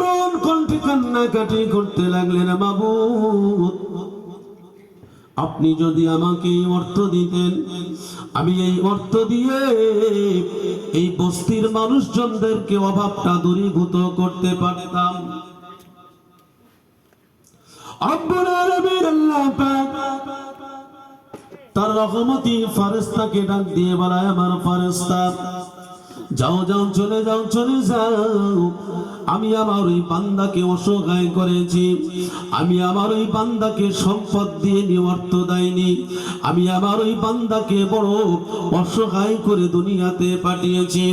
করুণ কণ্ঠে কান্নাকাটি করতে লাগলেন, মাবুদ আপনি যদি আমাকে এই অর্থ দিতেন, আমি এই অর্থ দিয়ে এই বস্তির মানুষজনদেরকে অভাবটা দূরীভূত করতে পারতাম। রব্বুল আলামিন আল্লাহ পাক তার রহমতি ফেরেশতাকে ডাক দিয়ে বলায়, আমার ফেরেশতা যাও যাও, চলে যাও, চলে যাও। আমি আমার ওই বান্দাকে অসহায় করেছি, আমি আমার ওই বান্দাকে সম্পদ দিয়ে অর্থ দেয়নি, আমি আমার ওই বান্দাকে বড় অসহায় করে দুনিয়াতে পাঠিয়েছি।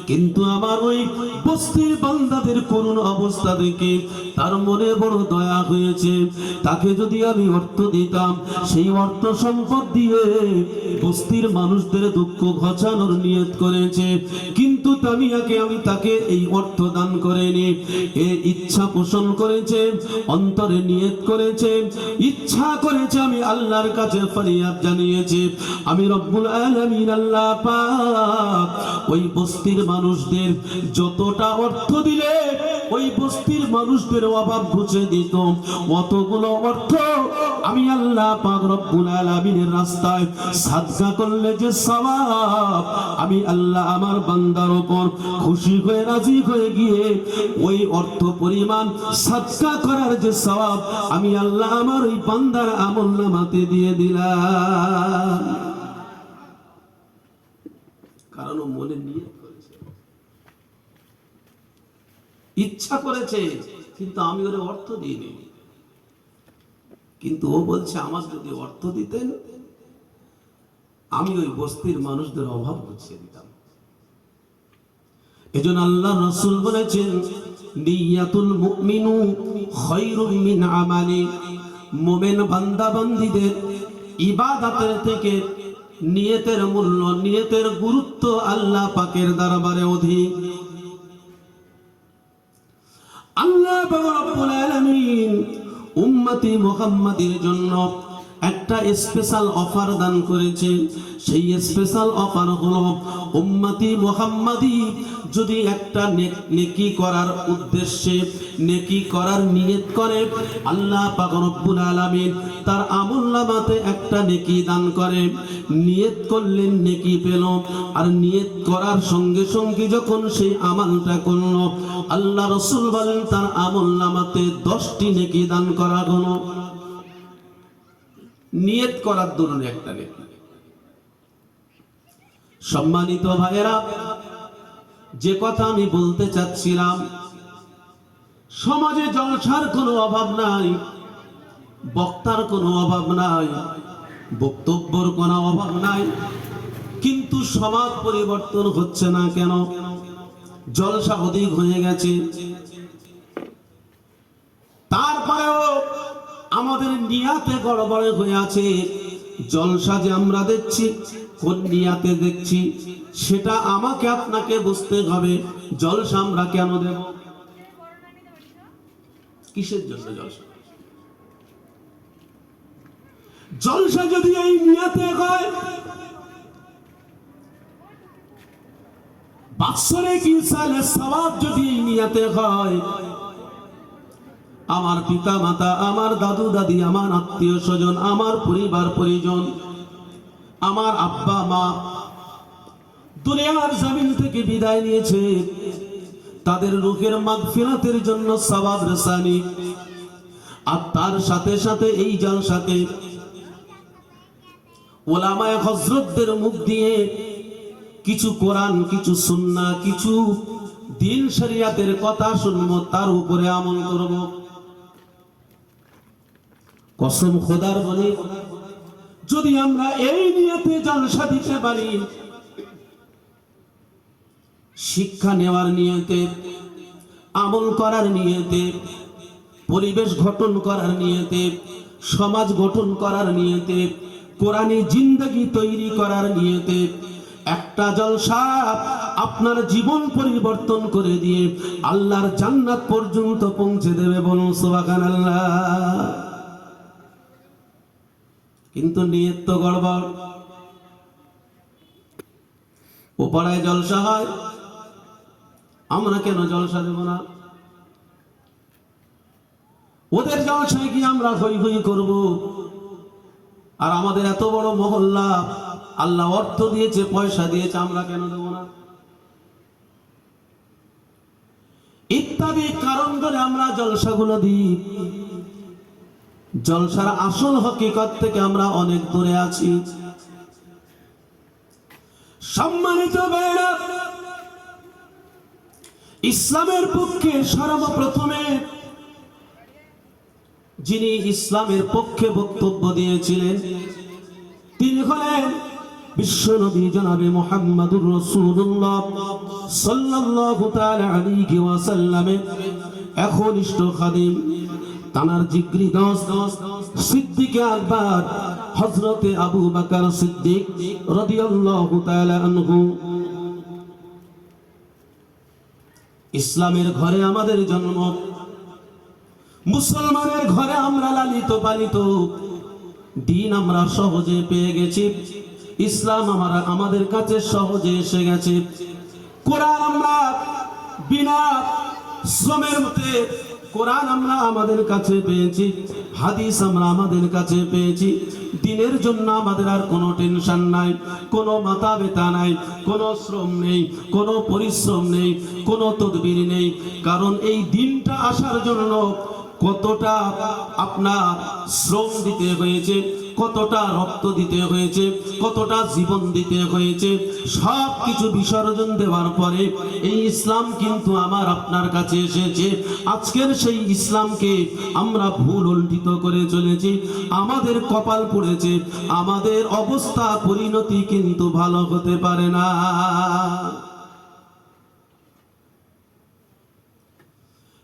কিন্তু আমার ওই বস্তির বান্দাদের করুণ অবস্থা দেখে তার মনে বড় দয়া হয়েছে। তাকে যদি আমি অর্থ দিতাম, সেই অর্থ সম্পদ দিয়ে বস্তির মানুষদের দুঃখ ঘোচানোর নিয়ত করেছে, কিন্তু আমি তাকে এই অর্থ দান করেনি। এ ইচ্ছা পোষণ করেছে, অন্তরে নিয়ত করেছে, ইচ্ছা করেছে, আমি আল্লাহর কাছে ফরিয়াদ জানিয়েছি, আমি রব্বুল আলামিন আল্লাহ পাক ওই বস্তির মানুষদের যতটা অর্থ দিলে ওই বস্তির মানুষদের অভাব ঘুচে দিত, অতগুলো অর্থ আমি আল্লাহ পাক রব্বুল আলামিনের রাস্তায় সাদকা করলে যে সওয়াব, আমি আল্লাহ আমার বান্দার উপর খুশি হয়ে রাজি হয়ে গিয়ে ওই অর্থ পরিমাণ সাদকা করার যে সওয়াব, আমি আল্লাহ আমার ওই বান্দার আমলনামাতে দিয়ে দিলাম। কারণ ও মনে নিয়ে করেছে, ইচ্ছা করেছে, কিন্তু আমি ওরে অর্থ দিইনি। কিন্তু ও বলছে, আমার যদি অর্থ দিতেন, আমি ওই বস্তির মানুষদের অভাব বুঝিয়ে দিতাম। এজন্য আল্লাহ রাসূল বলেছেন, নিয়াতুল মুমিনু খায়রুম মিন আমালি। মুমিন বান্দা বান্দীদের ইবাদতের থেকে নিয়তের মূল্য, নিয়তের গুরুত্ব আল্লাহ পাকের দরবারে অধিক। আল্লাহ রাব্বুল আলামিন উম্মতি মুহাম্মাদের জন্য একটা স্পেশাল অফার দান করেছে। সেই স্পেশাল অফার হলো, উম্মতি মুহাম্মাদি যদি একটা নেকি করার উদ্দেশ্যে, নেকি করার নিয়ত করে, আল্লাহ পাক রব্বুল আলামিন তার আমলনামাতে একটা নেকি দান করে। নিয়ত করলেন, নেকি পেল, আর নিয়ত করার সঙ্গে সঙ্গে যখন সেই আমলটা করল, আল্লাহ রাসূল বলেন তার আমলনামাতে 10টি নেকি দান করা হলো। নিয়ত করার দরুন একটা নেকি। সম্মানিত ভাইয়েরা, যে কথা আমি বলতে চাচ্ছিলাম, সমাজে জলসার কোনো অভাব নাই, বক্তার কোনো অভাব নাই, বক্তব্যের কোনো অভাব নাই, কিন্তু সমাজ পরিবর্তন হচ্ছে না কেন? জলসা অধিক হয়ে গেছে। তারপরেও আমাদের নিয়াতে গড়বড় হয়ে আছে। জলসা যে আমরা দেখছি, কোন নিয়াতে দেখছি সেটা আমাকে আপনাকে বুঝতে হবে। জলসা আমরা কেন দেব? কিসের জন্য জলসা? জলসা যদি এই নিয়াতে হয়, বাৎসরিক ইসালে সওয়াব যদি এই নিয়াতে হয়, আমার পিতা মাতা, আমার দাদু দাদি, আমার আত্মীয় স্বজন, আমার পরিবার পরিজন, আমার আব্বা মা দুনিয়ার জমিন থেকে বিদায় নিয়েছে, তাদের রূহের মাগফিরাতের জন্য সওয়াব রসানি। আর তার সাথে সাথে এই জলসাতে ওলামায়ে হযরতদের মুখ দিয়ে কিছু কোরআন, কিছু সুন্নাহ, কিছু দিন শরিয়াতের কথা শুনবো, তার উপরে আমল করব। কসম খোদার বলে, যদি আমরা এই নিয়তে জলসা দিতে পারি, শিক্ষা নেওয়ার নিয়তে, আমল করার নিয়তে, পরিবেশ গঠন করার নিয়তে, সমাজ গঠন করার নিয়তে, কোরআনী জিন্দেগি তৈরি করার নিয়তে, একটা জলসা আপনার জীবন পরিবর্তন করে দিয়ে আল্লাহর জান্নাত পর্যন্ত পৌঁছে দেবে। বলুন সুবহানাল্লাহ। কিন্তু নিয়ত তো গড়বড়। ও পাড়ায় জলসা হয়, আমরা কেন জলসা দেব না? ওদের জলসায় কি আমরা হই হই করব? আর আমাদের এত বড় মহল্লা, আল্লাহ অর্থ দিয়েছে, পয়সা দিয়েছে, আমরা কেন দেব না? ইত্যাদি কারণ করে আমরা জলসাগুলো দিই। জলসার আসল হকিকত থেকে আমরা অনেক দূরে আছি। সম্মানিত ভাইরা, ইসলামের পক্ষে সর্বপ্রথমে যিনি ইসলামের পক্ষে বক্তব্য দিয়েছিলেন তিনি হলেন বিশ্বনবী জনাবে মুহাম্মদুর রাসূলুল্লাহ সাল্লাল্লাহু তাআলা আলাইহি ওয়াসাল্লামের একনিষ্ঠ খাদিম, তানার জিগরি দোস্ত সিদ্দিক আকবর হযরতে আবু বকর সিদ্দিক রাদিয়াল্লাহু তাআলা আনহু। ইসলামের ঘরে আমাদের জন্ম, মুসলমানের ঘরে আমরা লালিত পালিত, দিন আমরা সহজে পেয়ে গেছি, ইসলাম আমাদের কাছে সহজে এসে গেছে। কোরআন আমরা বিনা শ্রমের মধ্যে কোরআন আমরা আমাদের কাছে পেয়েছি, হাদিস আমরা আমাদের কাছে পেয়েছি। দিনের জন্য আমাদের আর কোনো টেনশন নাই, কোনো মাথা ব্যথা নাই, কোনো শ্রম নেই, কোনো পরিশ্রম নেই, কোনো তদবির নেই। কারণ এই দিনটা আসার জন্য কতটা আপনার শ্রম দিতে হয়েছে, কতটা রক্ত দিতে হয়েছে, কতটা জীবন দিতে হয়েছে, সব কিছু বিসর্জন দেওয়ার পরে এই ইসলাম কিন্তু আমার আপনার কাছে এসেছে। আজকের সেই ইসলামকে আমরা ভুল উল্টিত করে চলেছি, আমাদের কপাল পড়েছে, আমাদের অবস্থা পরিণতি কিন্তু ভালো হতে পারে না।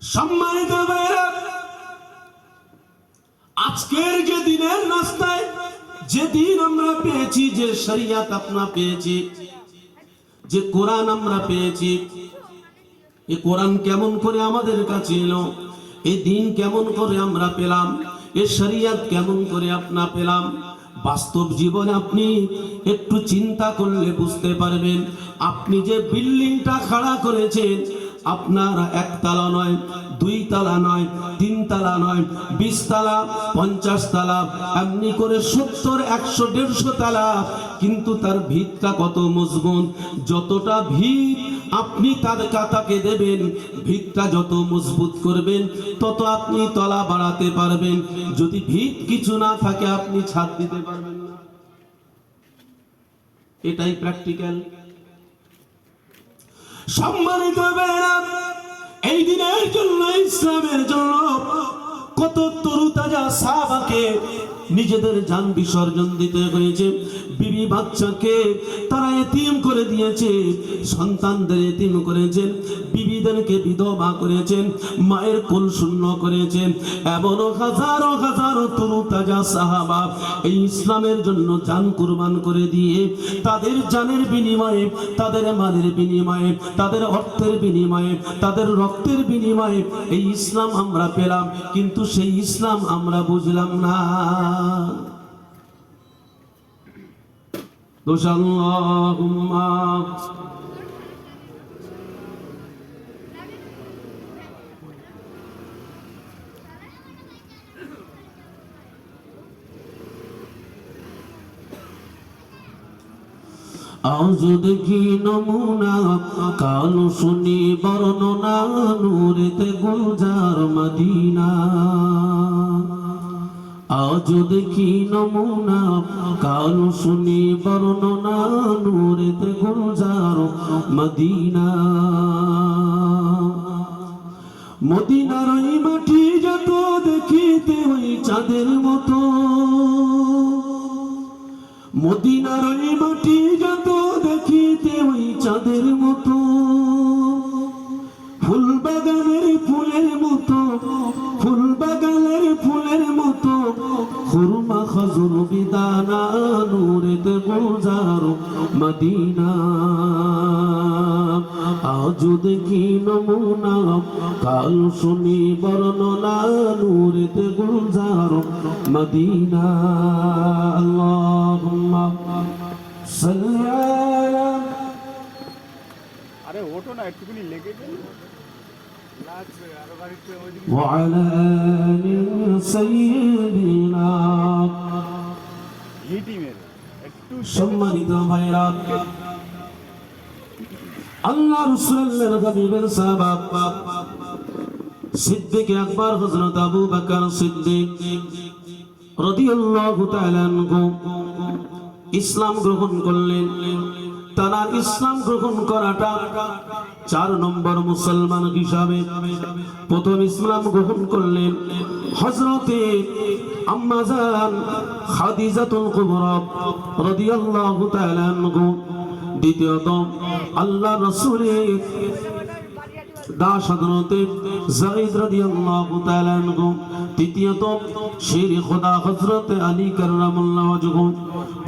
সম্মানিত ভাইরা, আজকের যে দিনের রাস্তায় যে দিন আমরা পেয়েছি, যে শরিয়ত আমরা পেয়েছি, যে কোরআন আমরা পেয়েছি, এই কোরআন কেমন করে আমাদের কাছে এলো, এই দিন কেমন করে আমরা পেলাম, এই শরিয়ত কেমন করে আপনা পেলাম, বাস্তব জীবনে আপনি একটু চিন্তা করলে বুঝতে পারবেন। আপনি যে বিল্ডিংটা খাড়া করেছেন, আপনার একতলা নয়, দুই তালা নয়, তিন তালা নয়, 20 তালা, 50 তালা, এমনি করে 70, 100, 150 তালা, কিন্তু তার ভিতটা কত মজবুত। যতটা ভিত আপনি তার কাতাকে দেবেন, ভিতটা যত মজবুত করবেন, তত আপনি তলা বাড়াতে পারবেন। যদি ভিত কিছু না থাকে আপনি ছাদ দিতে পারবেন না। এটাই প্র্যাকটিক্যাল। সম্মানিত ভাইরা, এই দিনের জন্য, ইসলামের জন্য কত তরুতাজা সাহাবাকে নিজেদের জান বিসর্জন দিতে হয়েছে। বিবি বাচ্চাকে তারা এতিম করে দিয়েছে, সন্তানদের এতিম করেছেন, বিবিদেরকে বিধবা করেছেন, মায়ের কোল শূন্য করেছেন। এমনও হাজারো হাজারো তরুতাজা সাহাবা এই ইসলামের জন্য জান কুরবান করে দিয়ে, তাদের জানের বিনিময়ে, তাদের মালের বিনিময়ে, তাদের অর্থের বিনিময়ে, তাদের রক্তের বিনিময়ে এই ইসলাম আমরা পেলাম। কিন্তু সেই ইসলাম আমরা বুঝলাম না। দোষাল্লাহুম্মা আজ দেখি নমুনা, কাল শুনি বর্ণনা, নূরেতে গুলজার মদিনা। আজ দেখি নমুনা, কাল শুনি বর্ণনা, নূরেতে গুলজার মদিনা। মদিনার ওই মাটি যত দেখিতে ওই চাঁদের মতো, মদিনার ওই মাটি যত দেখিতে ওই চাঁদের মতো, ফুল বাগানের ফুলের মতো, ফুল বাগানের ফুলের মতো, খুরমা খজুর বিদানা, নূরেতে গুলজার মদিনা। আজ দেখি নমুনা, কাল শুনি বর্ণনা, নূরেতে গুলজার মদিনা। আল্লাহুম্মা সাল্লি আলা। আরে ওঠো না, একটুখানি লেগে যাবে। وعلى آل سيدنا সম্মানিত ভাইরা আল্লাহ রাসূলের হাবিবের সাহাবা সিদ্দিক আকবর হযরত আবু বকর সিদ্দিক রাদিয়াল্লাহু তাআলা আনহু ইসলাম গ্রহণ করলেন। তারা ইসলাম গ্রহণ করাটা 4 নম্বর মুসলমান হিসাবে প্রথম ইসলাম গ্রহণ করলেন হযরতে আম্মা জান খাদিজাতুল কুবরা রাদিয়াল্লাহু তাআলা আনহু। দ্বিতীয়ত আল্লাহ রাসূলের দাস হযরতে যায়েদ রাদিয়াল্লাহু তাআলা আনহু। তৃতীয়ত শের খোদা হযরতে আলী কাররামাল্লাহু ওয়াজহু।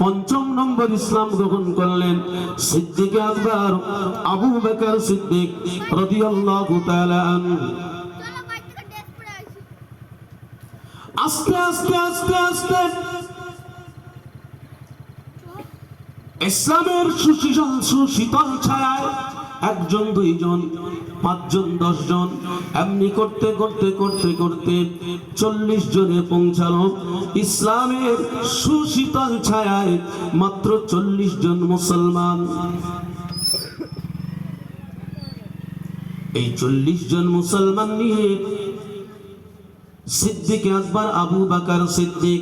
পঞ্চম নম্বর ইসলাম গ্রহণ করলেন সিদ্দিক আকবর আবু বকর সিদ্দিক রাদিয়াল্লাহু তাআলা আনহু। আস্তে আস্তে আস্তে আস্তে ইসলামের সুশীতল ছায়ায় 1 জন 2 জন 5 জন 10 জন এমনি করতে করতে করতে করতে 40 জনে পৌঁছালো। ইসলামের সুশীতল ছায়ায় মাত্র 40 জন মুসলমান। এই 40 জন মুসলমান নিয়ে সিদ্দিক আকবর আবু বকর সিদ্দিক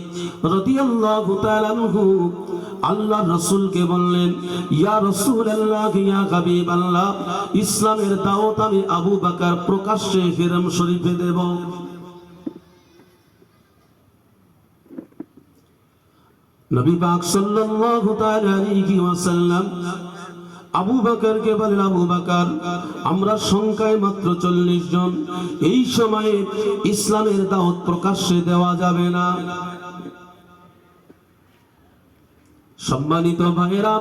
রাদিয়াল্লাহু তাআলা আনহু আল্লাহ রাসূলকে বললেন, ইয়া রাসূলুল্লাহ ইয়া হাবিবাল্লাহ, ইসলামের দাওয়াত আমি আবু বকর প্রকাশ্যে হিরম শরীফে দেব। নবী পাক সাল্লাল্লাহু তাআলা আলাইহি ওয়াসাল্লাম আবু বকরকে বলেন, আবু বকর আমরা সংখ্যায় মাত্র 40 জন, এই সময়ে ইসলামের দাওয়াত প্রকাশ্যে দেওয়া যাবে না। সম্মানিত ভাইরা,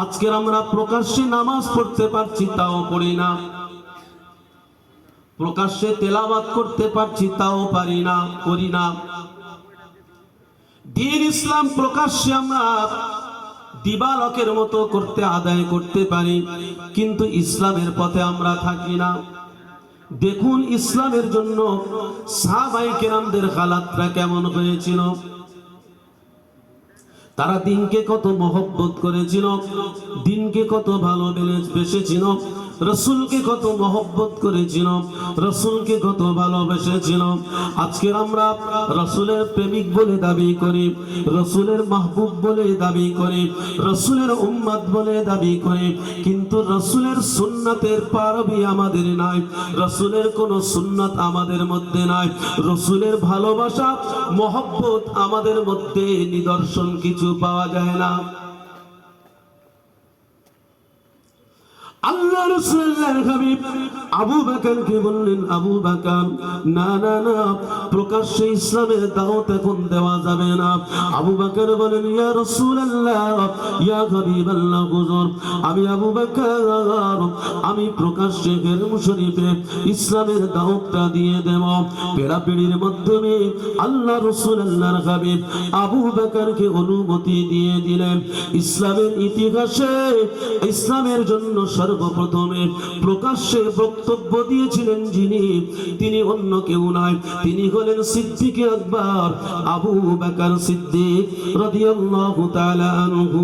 আজকে আমরা প্রকাশ্যে নামাজ পড়তে পারছি তাও পড়ি না, প্রকাশ্যে তেলাওয়াত করতে পারছি তাও পারি না, করি না। দ্বীন ইসলাম প্রকাশ্যে আমরা দিবালকের মতো করতে আদায় করতে পারি, কিন্তু ইসলামের পথে আমরা থাকি না। দেখুন ইসলামের জন্য সাহাবায়ে কেরামদের হালাতটা কেমন হয়েছিল। তারা দিনকে কত মহব্বত করেছিল, দিনকে কত ভালোবেসেছিল, রাসূলকে কত মহব্বত করেছিল, রাসূলকে কত ভালোবেসেছিল। আজকে আমরা রাসূলের প্রেমিক বলে দাবি করি, রাসূলের মাহবুব বলে দাবি করি, রাসূলের উম্মত বলে দাবি করি, কিন্তু রাসূলের সুন্নাতের পারবি আমাদের নাই, রাসূলের কোন সুন্নাত আমাদের মধ্যে নাই, রাসূলের ভালোবাসা মহব্বত আমাদের মধ্যে নিদর্শন কিছু পাওয়া যায় না। আল্লাহ রাসূলের হাবিব আবু বকরকে বললেন, আবু বকর না না না, প্রকাশ্যে ইসলামের দাওয়াত এখন দেওয়া যাবে না। আবু বকর বলেন, ইয়া রাসূলুল্লাহ ইয়া হাবিবাল্লাহ, হুজুর আমি আবু বকর আমি প্রকাশ্যে হিরম শরীফে ইসলামের দাওয়াতটা দিয়ে দেব। পেড়াপিড়ির মাধ্যমে আল্লাহ রাসূলুল্লাহর হাবিব আবু বকরকে অনুমতি দিয়ে দিলেন। ইসলামের ইতিহাসে ইসলামের জন্য সর্বপ্রথমে প্রকাশ্যে বক্তব্য দিয়েছিলেন যিনি, তিনি অন্য কেউ নয়, তিনি হলেন সিদ্দিক আকবর আবু বকর সিদ্দিক রাদিয়াল্লাহু তাআলা আনহু।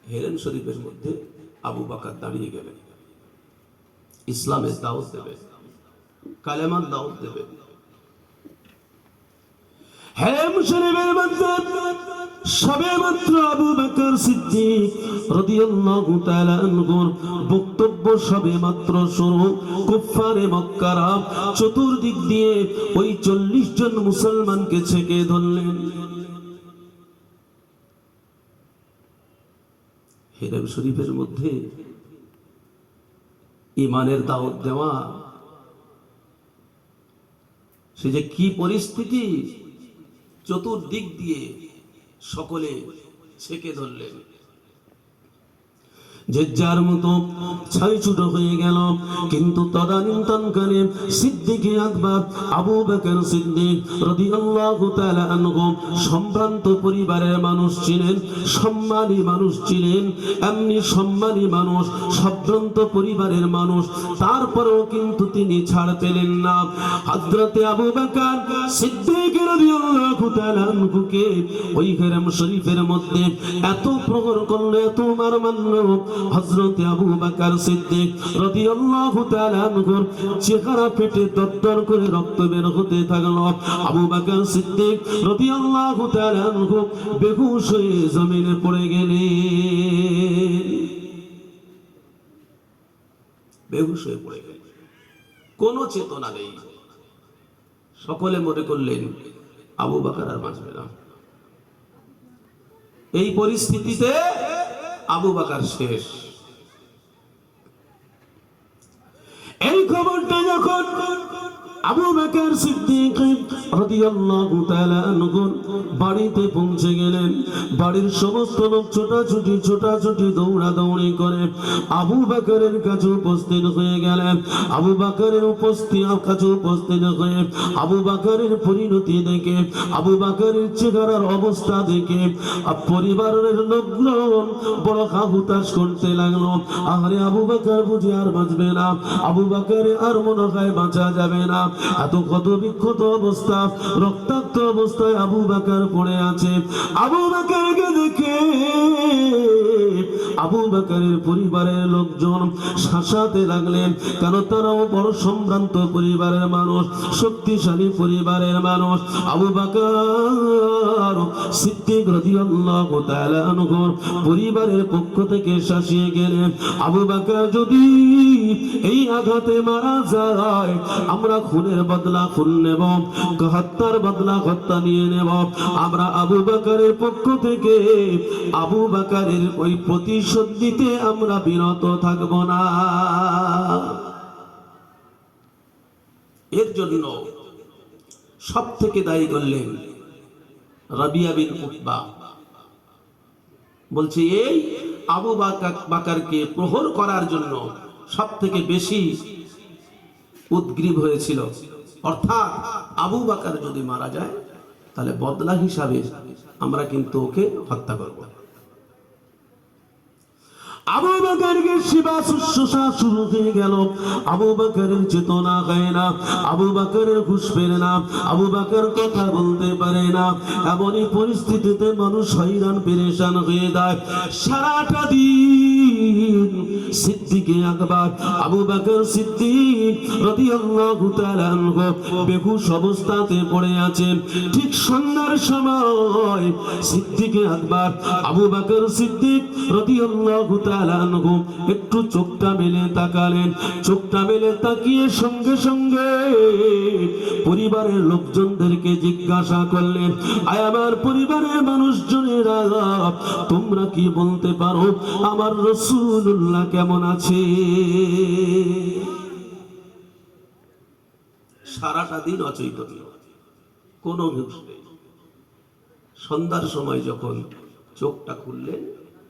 হিরম শরীফের মধ্যে আবু বকর দাঁড়িয়ে গেলেন, ইসলামের দাওয়াত দেবেন, কালেমার দাওয়াত দেবেন। হিরম শরীফের মধ্যে সবেমাত্র আবু বকর সিদ্দিক রাদিয়াল্লাহু তাআলা আনহুর বক্তব্য সবেমাত্র শুরু, কুফারে মক্কারা চতুর্দিক দিয়ে ওই 40 জন মুসলমানকে ছেকে ধরলেন। হিরম শরীফের মধ্যে ঈমানের দাওয়াত দেওয়া, সে যে কি পরিস্থিতি, চতুর্দিক দিয়ে সকলে ছেকে ধরলেন। যে যার মতো ছাই ছুটো হয়ে গেল। কিন্তু তদানীন্তনকালে সিদ্দিক আকবর আবু বকর সিদ্দিক রাদিয়াল্লাহু তাআলা আনহু সম্ভ্রান্ত পরিবারের মানুষ ছিলেন, সম্মানী মানুষ ছিলেন। এমনি সম্মানী মানুষ, সম্ভ্রান্ত পরিবারের মানুষ, তারপরেও কিন্তু তিনি ছাড় পেলেন না। হযরতে আবু বকর সিদ্দিক রাদিয়াল্লাহু তাআলা আনহুকে ওই হেরেম শরীফের মধ্যে এত প্রহর করলো, এত মার মারল, হযরতে আবু বকর সিদ্দিক রাদিয়াল্লাহু তাআলা আনহুর চেহারা ফেটে দরদর করে রক্ত বের হতে থাকলো। আবু বকর সিদ্দিক রাদিয়াল্লাহু তাআলা আনহু বেহুশ হয়ে জমিনে পড়ে গেলেন, বেহুশ হয়ে পড়ে গেলেন, কোনো চেতনা নেই। সকলে মনে করলেন আবু বকর আর বাঁচবে না। এই পরিস্থিতিতে আবু বকর শেষ। এই খবরটা যখন আবু বকর সিদ্দিক রাদিয়াল্লাহু তাআলা আনহু বাড়িতে পৌঁছে গেলেন, বাড়ির সমস্ত লোক ছোটাছুটি দৌড়াদৌড়ি করে আবু বকরের কাছে উপস্থিত হয়ে গেলেন। আবু বকরের কাছে উপস্থিত হয়ে আবু বকরের পরিণতি দেখে, আবু বকরের চেহারার অবস্থা দেখে পরিবারের লোকজন বড় হুতাশ করতে লাগলো। আরে আবু বকর বুঝি আর বাঁচবে না, আবু বকর আর মনে হয় বাঁচা যাবে না। এত ক্ষত বিক্ষত অবস্থা, রক্তাক্ত অবস্থায় আবু বকর পড়ে আছে। আবু বকরকে দেখে আবু বকরের পরিবারের লোকজন শাসাতে লাগলেন, কারণ তারাও বড় সম্ভ্রান্ত পরিবারের মানুষ, শক্তিশালী পরিবারের মানুষ। আবু বকর সিদ্দিক রাদিয়াল্লাহু তাআলা আনহুর পরিবারের পক্ষ থেকে শাসিয়ে গেলেন, আবু বকর যদি এই আঘাতে মারা যায়, আমরা খুনের বদলা খুন নেব, হত্যার বদলা হত্যা নিয়ে নেব। আমরা আবু বকরের পক্ষ থেকে আবু বকরের ওই প্রতিশোধ দিতে আমরা বিরত থাকব না। এর জন্য সব থেকে দায়ী করলেন রাবিয়া বিন উতবা। বলছে এই আবু বকরকে প্রহর করার জন্য সব থেকে বেশি উদ্গ্রীব হয়েছিল। অর্থাৎ আবু বকর যদি মারা যায় তাহলে বদলা হিসাবে আমরা কিন্তু ওকে হত্যা করব। আবু বকরকে সেবা শুশ্রূষা শুরু হয়ে গেল। আবু বকরের চেতনা হয় না, আবু বকরের হুঁশ ফেরে না, আবু বকর কথা বলতে পারে না। এমনই পরিস্থিতিতে মানুষ হয়রান পেরেশান হয়ে যায়। সারাটা দিন সিদ্দিক আকবর আবু বকর সিদ্দিক রাদিয়াল্লাহু তাআলা আনহু বেহুশ অবস্থাতে পড়ে আছেন। ঠিক সন্ধ্যার সময় সিদ্দিক আকবর আবু বকর সিদ্দিক রাদিয়াল্লাহু তাআলা আনহু একটু চোখটা মেলে তাকালেন। চোখটা মেলে তাকিয়ে সঙ্গে সঙ্গে পরিবারের লোকজনদেরকে জিজ্ঞাসা করলেন, আয় আমার পরিবারের মানুষজনেরা, তোমরা কি বলতে পারো আমার রাসূলুল্লাহ কেমন আছে? সারাটা দিন অচৈতন্য, কোনো হুঁশ নেই। সন্ধ্যার সময় যখন চোখটা খুললেন,